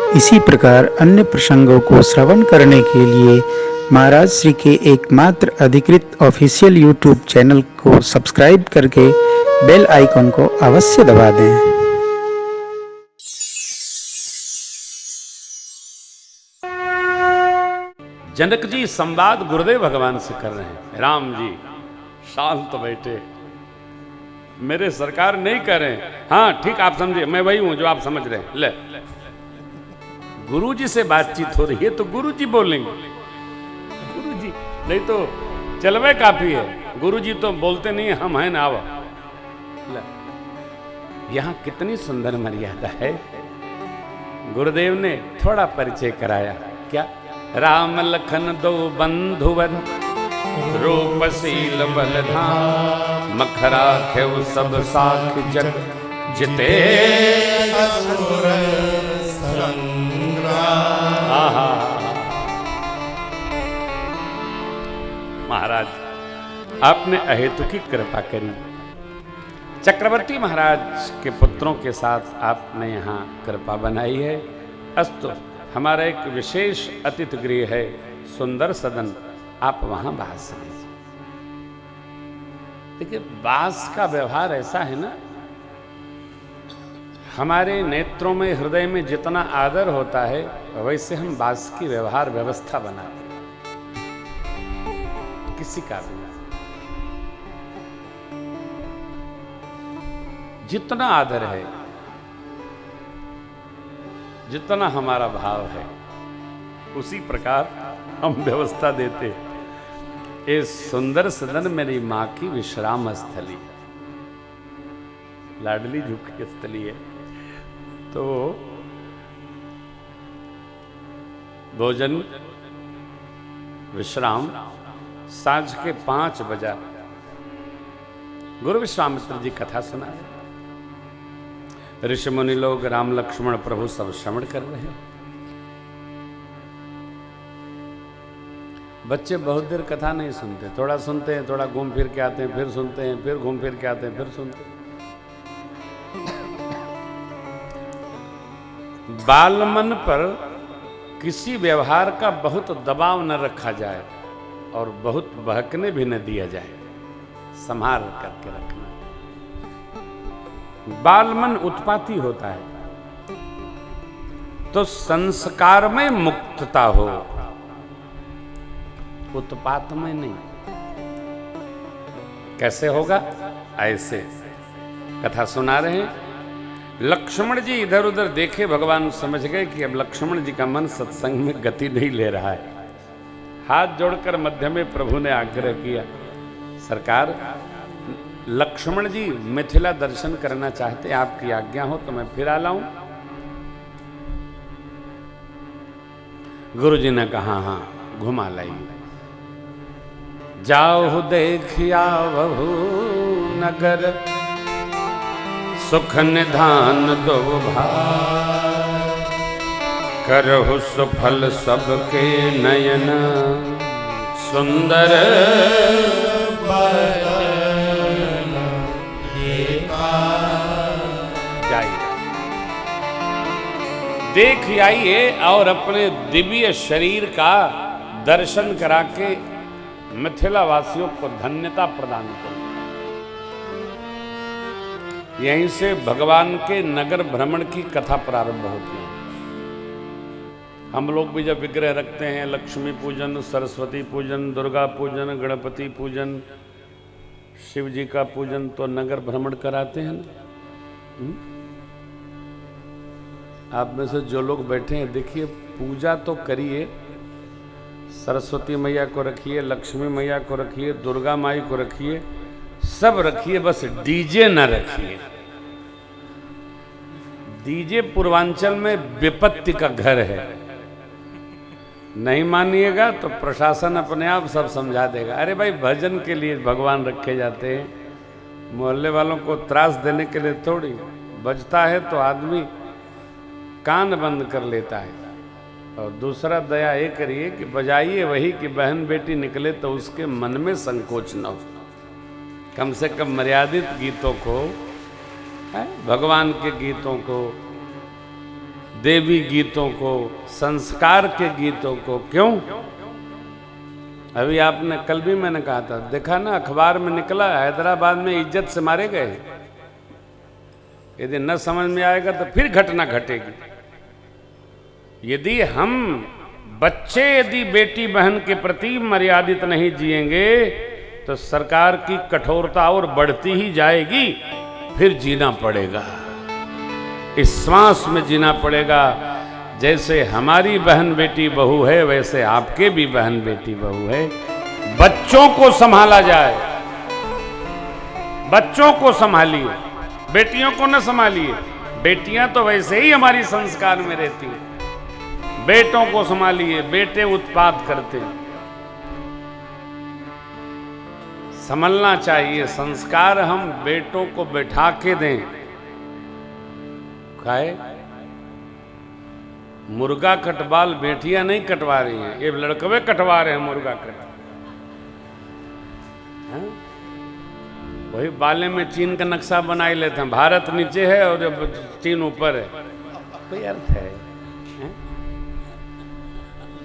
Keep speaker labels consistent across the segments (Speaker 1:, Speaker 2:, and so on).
Speaker 1: इसी प्रकार अन्य प्रसंगों को श्रवण करने के लिए महाराज श्री के एकमात्र अधिकृत ऑफिशियल यूट्यूब चैनल को सब्सक्राइब करके बेल आइकन को अवश्य दबा दें।
Speaker 2: जनक जी संवाद गुरुदेव भगवान से कर रहे हैं। राम जी शांत बैठे, मेरे सरकार नहीं कह रहे हैं। हाँ ठीक, आप समझे, मैं वही हूं जो आप समझ रहे हैं। ले गुरु जी से बातचीत हो रही है तो गुरु जी बोलेंगे, गुरु जी, नहीं तो चलवे काफी है। गुरु जी तो बोलते नहीं, हम हैं ना। आओ, यहां कितनी सुंदर मर्यादा है। गुरुदेव ने थोड़ा परिचय कराया। क्या? राम लखन दो बंधुवर, रूपशील बलधाम, मखरा खेव सब साख जग, जिते महाराज आपने अहेतु की कृपा करी। चक्रवर्ती महाराज के पुत्रों के साथ आपने यहाँ कृपा बनाई है। अस्तु, हमारा एक विशेष अतिथि गृह है, सुंदर सदन, आप वहां बास लीजिए। देखिए, बास का व्यवहार ऐसा है ना, हमारे नेत्रों में, हृदय में जितना आदर होता है वैसे हम बास की व्यवहार व्यवस्था बनाते हैं। किसी का भी जितना आदर है, जितना हमारा भाव है, उसी प्रकार हम व्यवस्था देते। इस सुंदर सदन मेरी मां की विश्राम स्थली, लाडली झुकी स्थली है। तो भोजन विश्राम सांझ के 5 बजे गुरु विश्वामित्र जी कथा सुना है। ऋषि मुनि लोग, राम लक्ष्मण प्रभु सब श्रवण कर रहे हैं। बच्चे बहुत देर कथा नहीं सुनते, थोड़ा सुनते हैं, थोड़ा घूम फिर के आते हैं, फिर सुनते हैं, फिर घूम फिर के आते हैं, फिर सुनते हैं। बालमन पर किसी व्यवहार का बहुत दबाव न रखा जाए और बहुत बहकने भी न दिया जाए, संभाल करके रखना। बालमन उत्पाती होता है तो संस्कार में मुक्तता हो, उत्पात में नहीं। कैसे होगा? ऐसे कथा सुना रहे हैं। लक्ष्मण जी इधर उधर देखे, भगवान समझ गए कि अब लक्ष्मण जी का मन सत्संग में गति नहीं ले रहा है। हाथ जोड़कर मध्य में प्रभु ने आग्रह किया, सरकार लक्ष्मण जी मिथिला दर्शन करना चाहते, आपकी आज्ञा हो तो मैं फिर आ लाऊं। गुरु जी ने कहा, हाँ घुमा लाइए। जाओ देखिया बहु नगर, सुख निधान दो भाई, करहु सुफल सबके नयन, सुंदर जाइए, देख आइए और अपने दिव्य शरीर का दर्शन करा के मिथिला वासियों को धन्यता प्रदान करें। यहीं से भगवान के नगर भ्रमण की कथा प्रारंभ होती है। हम लोग भी जब विग्रह रखते हैं, लक्ष्मी पूजन, सरस्वती पूजन, दुर्गा पूजन, गणपति पूजन, शिव जी का पूजन, तो नगर भ्रमण कराते हैं ना। आप में से जो लोग बैठे हैं, देखिए पूजा तो करिए, सरस्वती मैया को रखिए, लक्ष्मी मैया को रखिए, दुर्गा माई को रखिए, सब रखिए, बस डीजे न रखिए। डीजे पूर्वांचल में विपत्ति का घर है। नहीं मानिएगा तो प्रशासन अपने आप सब समझा देगा। अरे भाई, भजन के लिए भगवान रखे जाते हैं, मोहल्ले वालों को त्रास देने के लिए थोड़ी। बजता है तो आदमी कान बंद कर लेता है। और दूसरा दया ये करिए कि बजाइए वही कि बहन बेटी निकले तो उसके मन में संकोच न हो। कम से कम मर्यादित गीतों को, भगवान के गीतों को, देवी गीतों को, संस्कार के गीतों को। क्यों? अभी आपने कल भी मैंने कहा था, देखा ना अखबार में निकला, हैदराबाद में इज्जत से मारे गए। यदि न समझ में आएगा तो फिर घटना घटेगी। यदि हम बच्चे यदि बेटी बहन के प्रति मर्यादित नहीं जिएंगे तो सरकार की कठोरता और बढ़ती ही जाएगी। फिर जीना पड़ेगा, इस श्वास में जीना पड़ेगा। जैसे हमारी बहन बेटी बहू है वैसे आपके भी बहन बेटी बहू है। बच्चों को संभाला जाए, बच्चों को संभालिए, बेटियों को न संभालिए। बेटियां तो वैसे ही हमारी संस्कार में रहती हैं, बेटों को संभालिए। बेटे उत्पात करते, संभलना चाहिए। संस्कार हम बेटों को बैठा के दें। खाए मुर्गा कटवाल बेटियां नहीं कटवा रही हैं, ये लड़कवे कटवा रहे हैं मुर्गा कट। वही बाले में चीन का नक्शा बनाई लेते हैं, भारत नीचे है और चीन ऊपर है, कोई अर्थ है?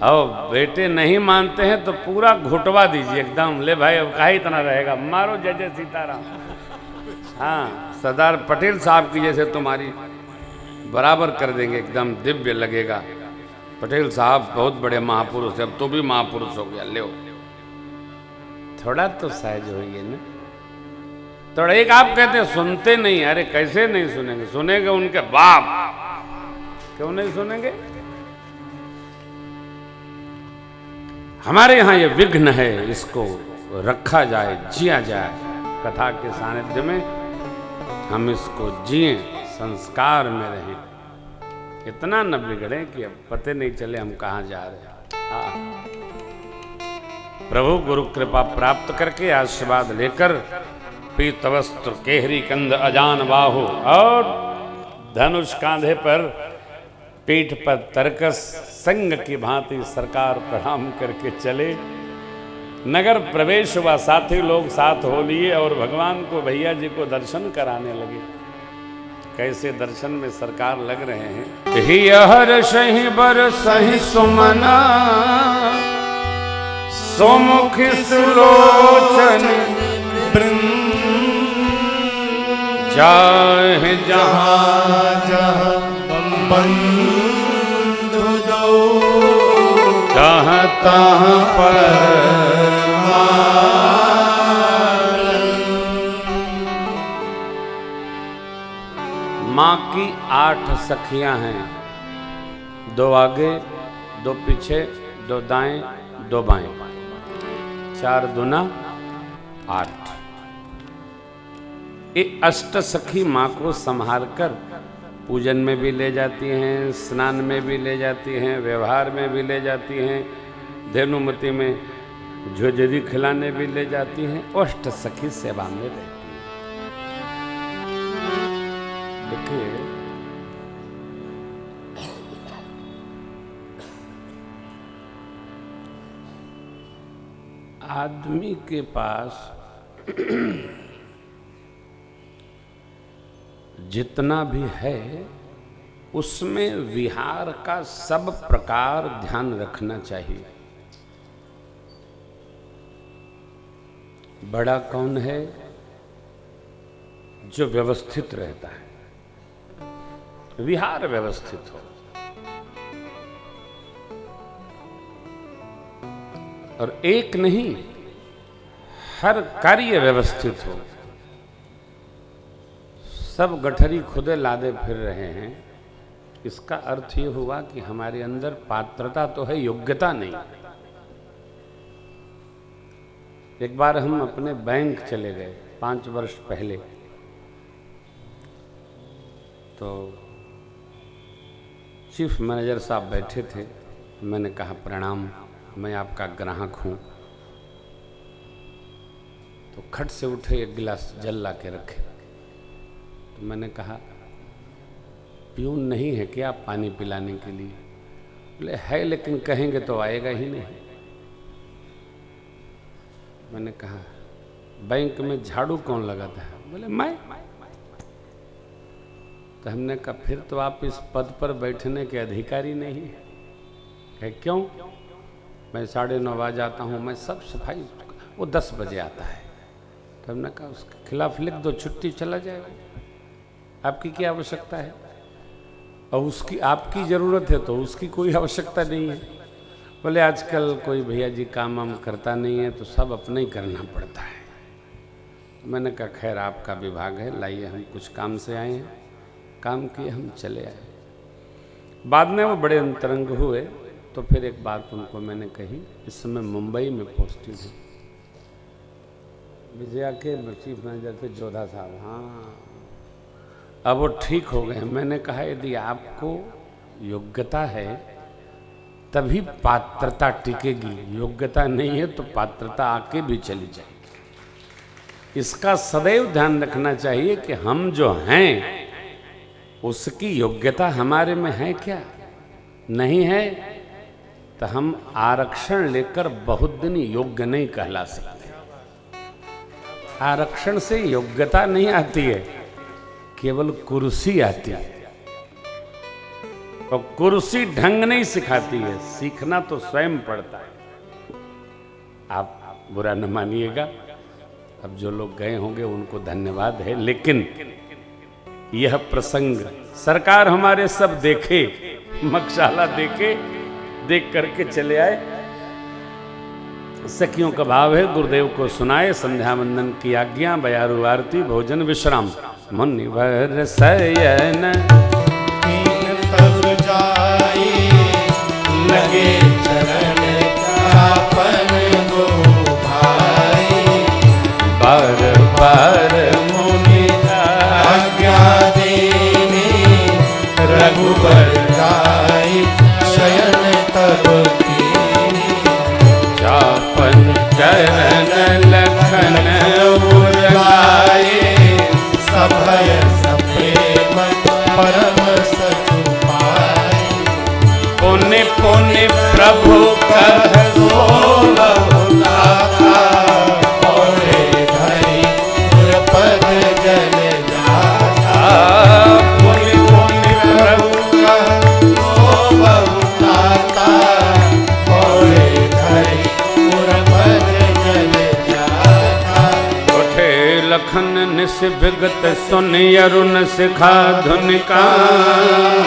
Speaker 2: और बेटे नहीं मानते हैं तो पूरा घुटवा दीजिए एकदम। ले भाई अब कहा इतना रहेगा, मारो जय जय सीताराम। हाँ, सरदार पटेल साहब की जैसे तुम्हारी बराबर कर देंगे, एकदम दिव्य लगेगा। पटेल साहब बहुत बड़े महापुरुष है, अब तो भी महापुरुष हो गया। ले थोड़ा तो सहज होइए ना। थोड़ा एक आप कहते हैं सुनते नहीं, अरे कैसे नहीं सुनेंगे? सुनेंगे उनके बाप, क्यों नहीं सुनेंगे? हमारे यहाँ ये विघ्न है, इसको रखा जाए, जिया जाए। कथा के सानिध्य में हम इसको जिए, संस्कार में रहें, इतना न बिगड़े कि अब पते नहीं चले हम कहाँ जा रहे हैं। प्रभु गुरु कृपा प्राप्त करके आशीर्वाद लेकर पीत वस्त्र केहरी कंद अजान बाहु और धनुष कांधे पर, पीठ पर तरकस संग की भांति सरकार प्रणाम करके चले। नगर प्रवेश हुआ, साथी लोग साथ हो लिए और भगवान को भैया जी को दर्शन कराने लगे। कैसे दर्शन में सरकार लग रहे हैं। हियर सही बर सही सुमना सोमुख सुलोचन चाहे जहाँ जहाँ बंधु दो तहाँ तहाँ पर माँ की 8 सखियां हैं, 2 आगे 2 पीछे 2 दाएं 2 बाएं, 4 दूना 8। ये अष्ट सखी माँ को संभाल कर पूजन में भी ले जाती हैं, स्नान में भी ले जाती हैं, व्यवहार में भी ले जाती हैं, धेनुमती में झुझरी खिलाने भी ले जाती हैं। अष्ट सखी सेवा में रहती हैं। देखिए आदमी के पास जितना भी है उसमें विहार का सब प्रकार ध्यान रखना चाहिए। बड़ा कौन है? जो व्यवस्थित रहता है, विहार व्यवस्थित हो और एक नहीं हर कार्य व्यवस्थित हो। सब गठरी खुदे लादे फिर रहे हैं, इसका अर्थ ये हुआ कि हमारे अंदर पात्रता तो है, योग्यता नहीं। एक बार हम अपने बैंक चले गए 5 वर्ष पहले, तो चीफ मैनेजर साहब बैठे थे। मैंने कहा प्रणाम, मैं आपका ग्राहक हूँ। तो खट से उठे, एक गिलास जल ला के रखे। तो मैंने कहा प्यून नहीं है क्या पानी पिलाने के लिए? बोले है, लेकिन कहेंगे तो आएगा ही नहीं। मैंने कहा बैंक में झाड़ू कौन लगाता है? बोले मैं। तो हमने कहा फिर तो आप इस पद पर बैठने के अधिकारी नहीं हैं। कहे क्यों? मैं 9:30 बजे आता हूँ, मैं सब सफाई, वो 10 बजे आता है। तो हमने कहा उसके खिलाफ लिख दो, छुट्टी चला जाएगा, आपकी क्या आवश्यकता है? और उसकी आपकी ज़रूरत है तो उसकी कोई आवश्यकता नहीं है। बोले आजकल कोई भैया जी काम वाम करता नहीं है तो सब अपने ही करना पड़ता है। मैंने कहा खैर आपका विभाग है, लाइए, हम कुछ काम से आए हैं, काम किए, हम चले आए। बाद में वो बड़े अंतरंग हुए तो फिर एक बात उनको मैंने कही, इस समय मुंबई में पोस्टिंग है, विजया के चीफ मैनेजर थे जोधा साहब। हाँ, अब वो ठीक हो गए। मैंने कहा यदि आपको योग्यता है तभी पात्रता टिकेगी, योग्यता नहीं है तो पात्रता आके भी चली जाएगी। इसका सदैव ध्यान रखना चाहिए कि हम जो हैं उसकी योग्यता हमारे में है क्या? नहीं है तो हम आरक्षण लेकर बहुत दिन योग्य नहीं कहला सकते। आरक्षण से योग्यता नहीं आती है, केवल कुर्सी आती है। और कुर्सी ढंग नहीं सिखाती है, सीखना तो स्वयं पड़ता है। आप बुरा न मानिएगा, अब जो लोग गए होंगे उनको धन्यवाद है, लेकिन यह प्रसंग सरकार हमारे सब देखे, मकशाला देखे, देख करके चले आए। सखियों का भाव है गुरुदेव को सुनाए, संध्या वंदन की आज्ञा, बयारू आरती, भोजन विश्राम। मुनिवर शयन
Speaker 3: तब जाए लगे चरण आपन गो भाई,
Speaker 2: बार बार मुनि
Speaker 3: आज्ञा देने रघुबर जाए शयन तब कीनी,
Speaker 2: चापन चरण लखन
Speaker 3: उर्लाए सभय सप्रेम परम सचु पाए,
Speaker 2: पुण्य पुण्य प्रभु कह
Speaker 3: सोलहुदाता पौड़े धरि पुरपद जल जाता,
Speaker 2: पुण्य पुण्य प्रभु
Speaker 3: सोलहुदाता पौड़े धरि पुरपद जल जाता,
Speaker 2: उठे लखन निस विगत सुन अरुण सिखा धुन का,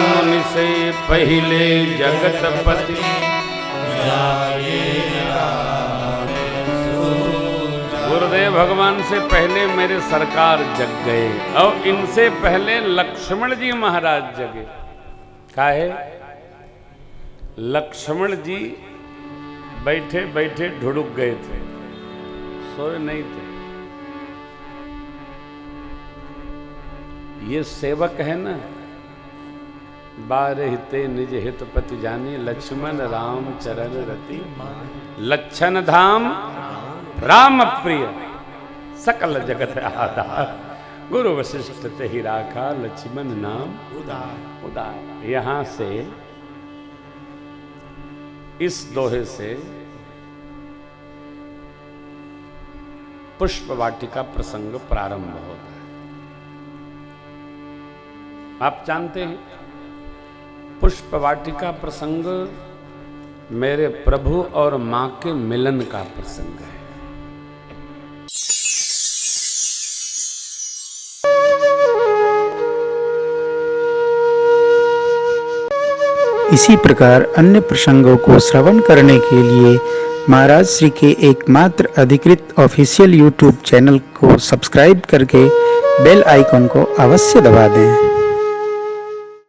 Speaker 2: मुनि से पहले जगत पति गुरुदेव भगवान से पहले मेरे सरकार जग गए और इनसे पहले लक्ष्मण जी महाराज जगे। काहे? लक्ष्मण जी बैठे बैठे ढुड़ुक गए थे, सोए नहीं थे। ये सेवक है ना, बार हिते निज हित पति जानी, लक्ष्मण राम चरण रति, लक्षण धाम राम प्रिय, सकल जगत आधार, गुरु वशिष्ठ ते ही राखा, लक्ष्मण नाम उदार। यहां से इस दोहे से पुष्प वाटिका प्रसंग प्रारंभ होता है। आप जानते हैं पुष्प वाटिका प्रसंग मेरे प्रभु और मां के मिलन का प्रसंग है।
Speaker 1: इसी प्रकार अन्य प्रसंगों को श्रवण करने के लिए महाराज श्री के एकमात्र अधिकृत ऑफिशियल यूट्यूब चैनल को सब्सक्राइब करके बेल आइकन को अवश्य दबा दें।